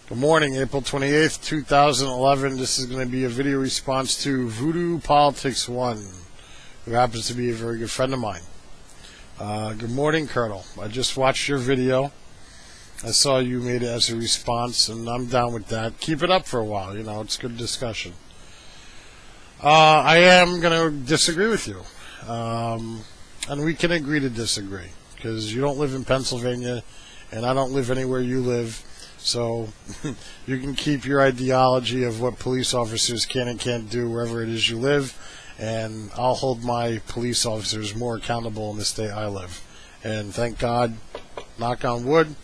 Good morning, April 28th, 2011. This is going to be a video response to VooDooPolitics1, who happens to be a very good friend of mine. Good morning, Colonel. I just watched your video. I saw you made it as a response, and I'm down with that. Keep it up for a while, it's good discussion. I am going to disagree with you. And we can agree to disagree, because you don't live in Pennsylvania, and I don't live anywhere you live. So you can keep your ideology of what police officers can and can't do wherever it is you live, and I'll hold my police officers more accountable in the state I live. And thank God, knock on wood,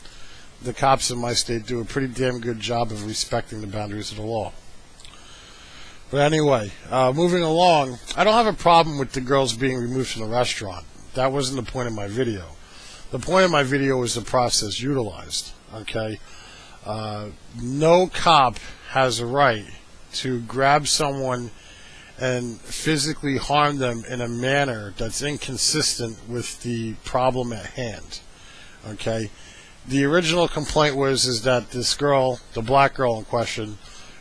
the cops in my state do a pretty damn good job of respecting the boundaries of the law. But anyway, moving along, I don't have a problem with the girls being removed from the restaurant. That wasn't the point of my video. The point of my video was the process utilized, okay? No cop has a right to grab someone and physically harm them in a manner that's inconsistent with the problem at hand. Okay, the original complaint is that this girl, the black girl in question,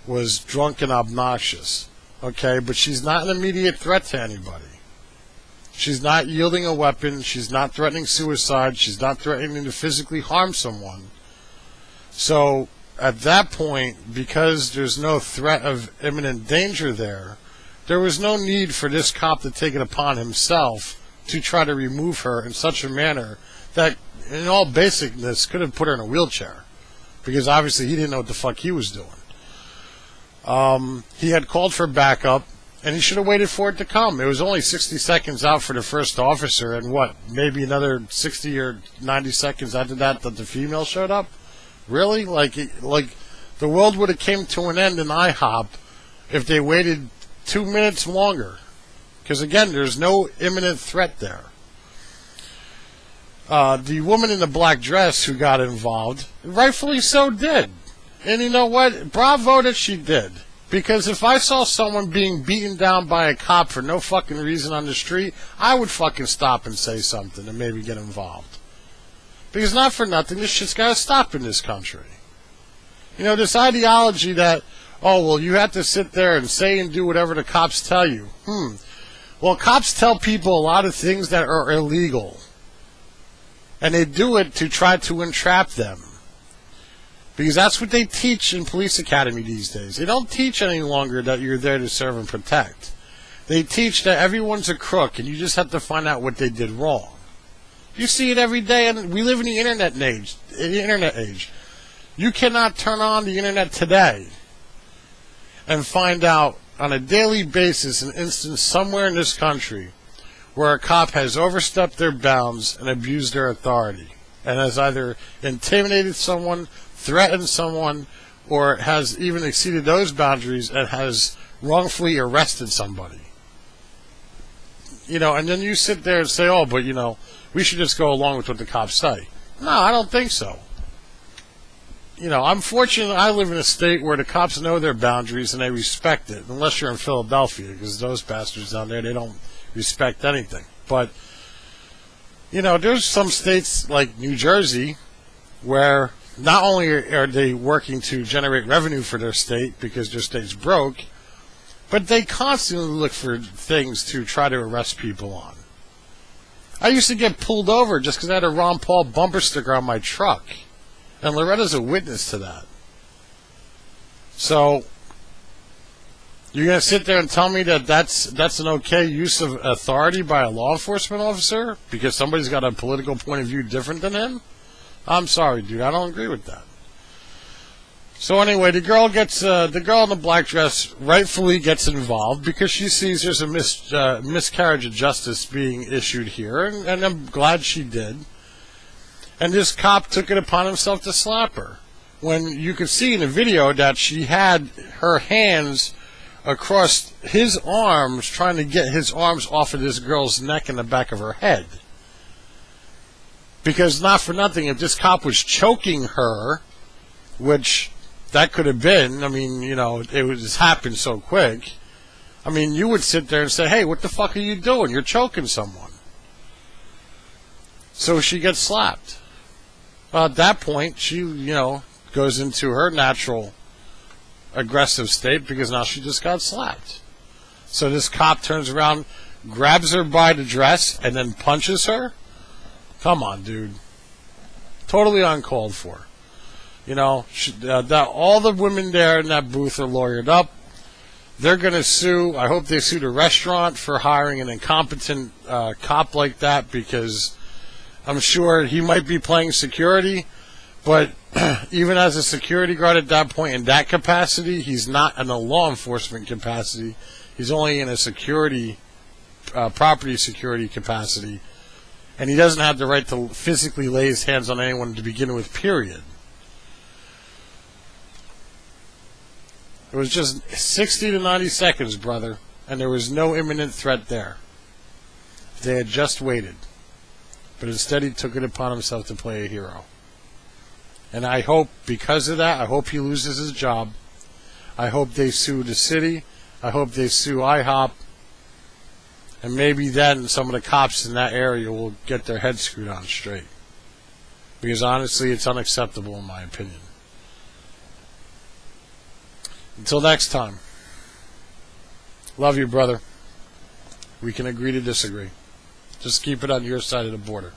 was drunk and obnoxious. Okay, but she's not an immediate threat to anybody. She's not yielding a weapon. She's not threatening suicide. She's not threatening to physically harm someone. So at that point, because there's no threat of imminent danger there was no need for this cop to take it upon himself to try to remove her in such a manner that, in all basicness, could have put her in a wheelchair, because obviously he didn't know what the fuck he was doing. He had called for backup, and he should have waited for it to come. It was only 60 seconds out for the first officer, and maybe another 60 or 90 seconds after that the female showed up? Really? Like the world would have came to an end in IHOP if they waited 2 minutes longer. Because again, there's no imminent threat there. The woman in the black dress who got involved, rightfully so, did. And you know what? Bravo that she did. Because if I saw someone being beaten down by a cop for no fucking reason on the street, I would fucking stop and say something and maybe get involved. Because not for nothing, this shit's got to stop in this country. This ideology that, oh, well, you have to sit there and say and do whatever the cops tell you. Well, cops tell people a lot of things that are illegal. And they do it to try to entrap them. Because that's what they teach in police academy these days. They don't teach any longer that you're there to serve and protect. They teach that everyone's a crook and you just have to find out what they did wrong. You see it every day, and we live in the internet age. You cannot turn on the internet today and find out on a daily basis an instance somewhere in this country where a cop has overstepped their bounds and abused their authority and has either intimidated someone, threatened someone, or has even exceeded those boundaries and has wrongfully arrested somebody. And then you sit there and say, oh, but we should just go along with what the cops say. No, I don't think so. I'm fortunate I live in a state where the cops know their boundaries and they respect it, unless you're in Philadelphia, because those bastards down there, they don't respect anything. But, there's some states like New Jersey where not only are they working to generate revenue for their state because their state's broke, but they constantly look for things to try to arrest people on. I used to get pulled over just because I had a Ron Paul bumper sticker on my truck. And Loretta's a witness to that. So, you're going to sit there and tell me that that's an okay use of authority by a law enforcement officer because somebody's got a political point of view different than him? I'm sorry, dude. I don't agree with that. So anyway, the girl in the black dress rightfully gets involved because she sees there's a miscarriage of justice being issued here, and I'm glad she did. And this cop took it upon himself to slap her, when you could see in the video that she had her hands across his arms trying to get his arms off of this girl's neck and the back of her head. Because not for nothing, if this cop was choking her, which that could have been, it happened so quick. You would sit there and say, hey, what the fuck are you doing? You're choking someone. So she gets slapped. At that point, she, goes into her natural aggressive state because now she just got slapped. So this cop turns around, grabs her by the dress, and then punches her? Come on, dude. Totally uncalled for. You know, all the women there in that booth are lawyered up. They're going to sue. I hope they sue the restaurant for hiring an incompetent cop like that, because I'm sure he might be playing security, but even as a security guard at that point, in that capacity, he's not in a law enforcement capacity. He's only in a security, property security capacity, and he doesn't have the right to physically lay his hands on anyone to begin with, period. It was just 60 to 90 seconds, brother, and there was no imminent threat there. They had just waited. But instead he took it upon himself to play a hero. And I hope, because of that, I hope he loses his job. I hope they sue the city. I hope they sue IHOP. And maybe then some of the cops in that area will get their heads screwed on straight. Because honestly, it's unacceptable in my opinion. Until next time. Love you, brother. We can agree to disagree. Just keep it on your side of the border.